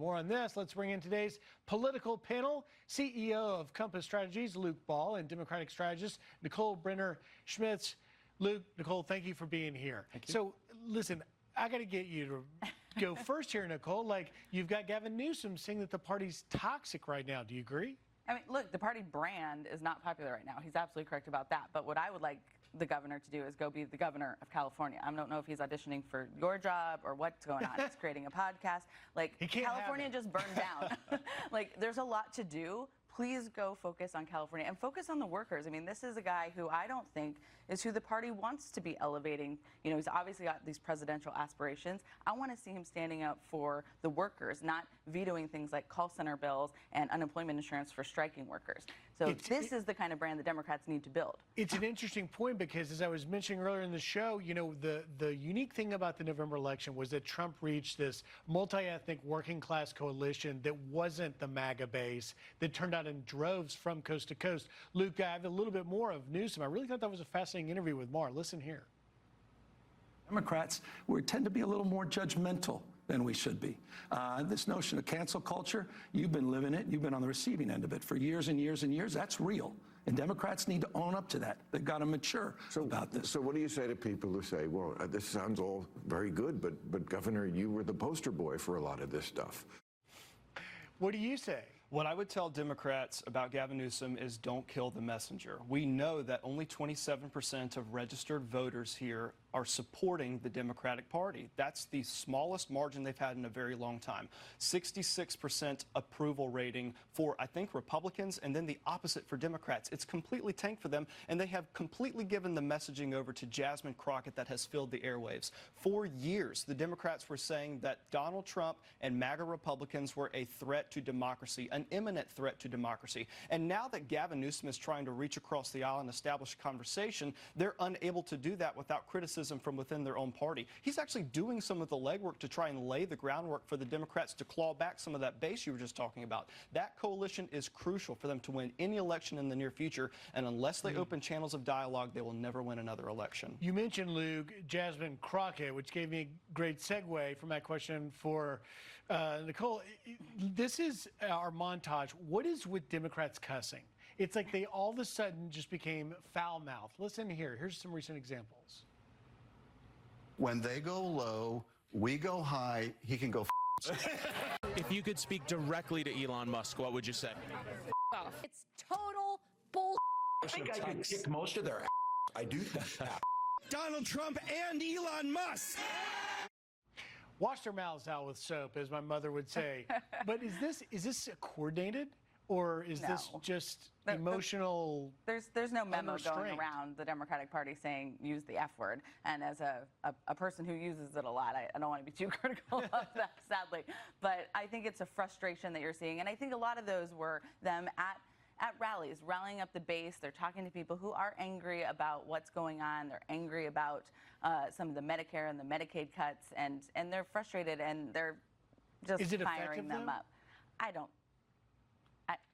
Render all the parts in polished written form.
more on this, let's bring in today's political panel. CEO of Compass Strategies, Luke Ball, and Democratic strategist Nicole Brenner-Schmitz. Luke, Nicole, thank you for being here. Thank you. So, listen, I got to get you to go first here, Nicole. Like, you've got Gavin Newsom saying that the party's toxic right now. Do you agree? I mean, look, the party brand is not popular right now. He's absolutely correct about that. But what I would like the governor to do is go be the governor of California. I don't know if he's auditioning for your job or what's going on. He's creating a podcast. Like, California just burned down. Like, there's a lot to do. Please go focus on California and focus on the workers. I mean, this is a guy who I don't think is who the party wants to be elevating. You know, he's obviously got these presidential aspirations. I want to see him standing up for the workers, not vetoing things like call center bills and unemployment insurance for striking workers. So this is the kind of brand the Democrats need to build. It's an interesting point because, as I was mentioning earlier in the show, you know, the unique thing about the November election was that Trump reached this multi-ethnic working class coalition that wasn't the MAGA base, that turned out in droves from coast to coast. Luke, I have a little bit more of Newsom. I really thought that was a fascinating interview with Maher. Listen here. Democrats, we tend to be a little more judgmental than we should be. This notion of cancel culture, you've been living it. You've been on the receiving end of it for years and years and years. That's real. And Democrats need to own up to that. They've got to mature about this. So what do you say to people who say, well, this sounds all very good, but Governor, you were the poster boy for a lot of this stuff? What do you say? What I would tell Democrats about Gavin Newsom is don't kill the messenger. We know that only 27% of registered voters here are supporting the Democratic Party. That's the smallest margin they've had in a very long time. 66% approval rating for, I think, Republicans, and then the opposite for Democrats. It's completely tanked for them, and they have completely given the messaging over to Jasmine Crockett that has filled the airwaves. For years, the Democrats were saying that Donald Trump and MAGA Republicans were a threat to democracy, an imminent threat to democracy. And now that Gavin Newsom is trying to reach across the aisle and establish a conversation, they're unable to do that without criticism from within their own party. He's actually doing some of the legwork to try and lay the groundwork for the Democrats to claw back some of that base you were just talking about. That coalition is crucial for them to win any election in the near future, and unless they open channels of dialogue, they will never win another election. You mentioned, Luke, Jasmine Crockett, which gave me a great segue for my question for Nicole. This is our montage. What is with Democrats cussing? It's like they all of a sudden just became foul-mouthed. Listen here. Here's some recent examples. When they go low, we go high, he can go If you could speak directly to Elon Musk, what would you say? Off. It's total bull. I think I can kick most of their I do that. Donald Trump and Elon Musk. Wash their mouths out with soap, as my mother would say. But is this coordinated? Or is this just emotional? There's no memo unrestrained going around the Democratic Party saying use the F word. And as a person who uses it a lot, I don't want to be too critical of that, sadly. But I think it's a frustration that you're seeing. And I think a lot of those were them at rallies, rallying up the base. They're talking to people who are angry about what's going on. They're angry about some of the Medicare and the Medicaid cuts. And they're frustrated, and they're just firing them up.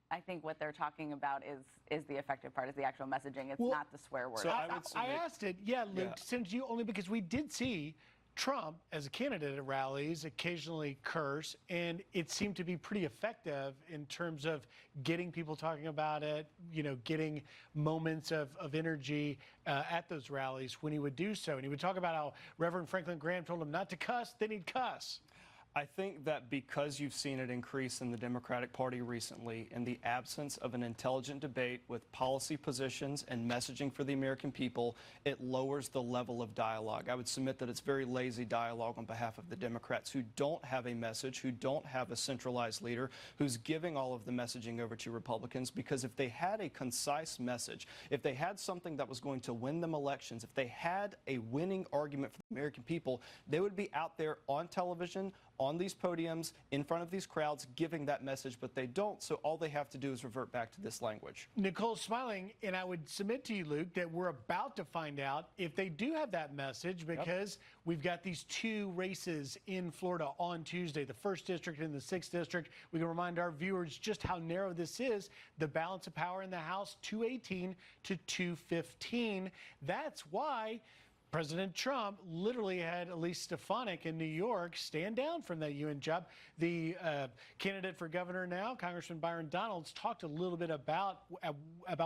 I think what they're talking about is the effective part, is the actual messaging. It's not the swear word. So I asked it, Luke, since you only because we did see Trump as a candidate at rallies occasionally curse, and it seemed to be pretty effective in terms of getting people talking about it, you know, getting moments of energy at those rallies when he would do so. And he would talk about how Reverend Franklin Graham told him not to cuss, then he'd cuss. I think that because you've seen it increase in the Democratic Party recently, in the absence of an intelligent debate with policy positions and messaging for the American people, it lowers the level of dialogue. I would submit that it's very lazy dialogue on behalf of the Democrats who don't have a message, who don't have a centralized leader, who's giving all of the messaging over to Republicans. Because if they had a concise message, if they had something that was going to win them elections, if they had a winning argument for the American people, they would be out there on television, on these podiums, in front of these crowds, giving that message, but they don't. So all they have to do is revert back to this language. Nicole's smiling, and I would submit to you, Luke, that we're about to find out if they do have that message, because we've got these two races in Florida on Tuesday, the 1st District and the 6th District. We can remind our viewers just how narrow this is. The balance of power in the House, 218 to 215. That's why President Trump literally had Elise Stefanik in New York stand down from that UN job. The candidate for governor now, Congressman Byron Donalds, talked a little bit about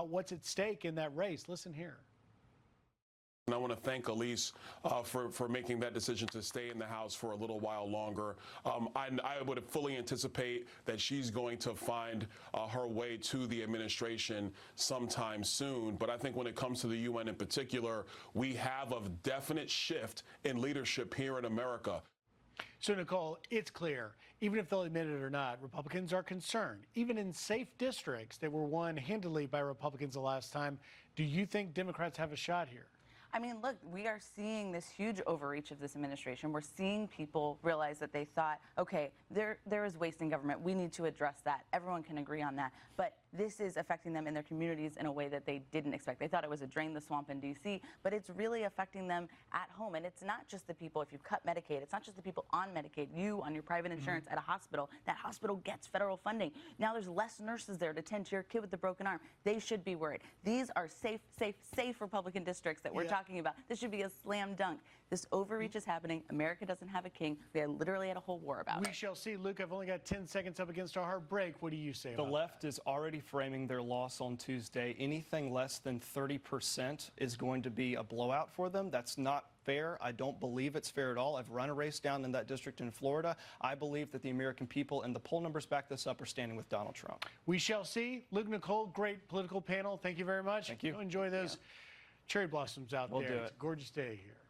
what's at stake in that race. Listen here. And I want to thank Elise for making that decision to stay in the House for a little while longer. I would fully anticipate that she's going to find her way to the administration sometime soon. But I think when it comes to the UN in particular, we have a definite shift in leadership here in America. So, Nicole, it's clear, even if they'll admit it or not, Republicans are concerned. Even in safe districts that were won handily by Republicans the last time, do you think Democrats have a shot here? I mean, look, we are seeing this huge overreach of this administration. We're seeing people realize that they thought, okay, there is waste in government. We need to address that. Everyone can agree on that. But this is affecting them in their communities in a way that they didn't expect. They thought it was a drain the swamp in D.C., but it's really affecting them at home. And it's not just the people, if you cut Medicaid, it's not just the people on Medicaid, you on your private insurance at a hospital. That hospital gets federal funding. Now there's less nurses there to tend to your kid with a broken arm. They should be worried. These are safe Republican districts that we're talking about. This should be a slam dunk. This overreach is happening. America doesn't have a king. We literally had a whole war about it. We shall see. Luke, I've only got 10 seconds up against our hard break. What do you say about The left is already framing their loss on Tuesday. Anything less than 30% is going to be a blowout for them. That's not fair. I don't believe it's fair at all. I've run a race down in that district in Florida. I believe that the American people, and the poll numbers back this up, are standing with Donald Trump. We shall see. Luke, Nicole, great political panel. Thank you very much. Thank you. Enjoy those cherry blossoms out We'll there. do It's it. a gorgeous day here.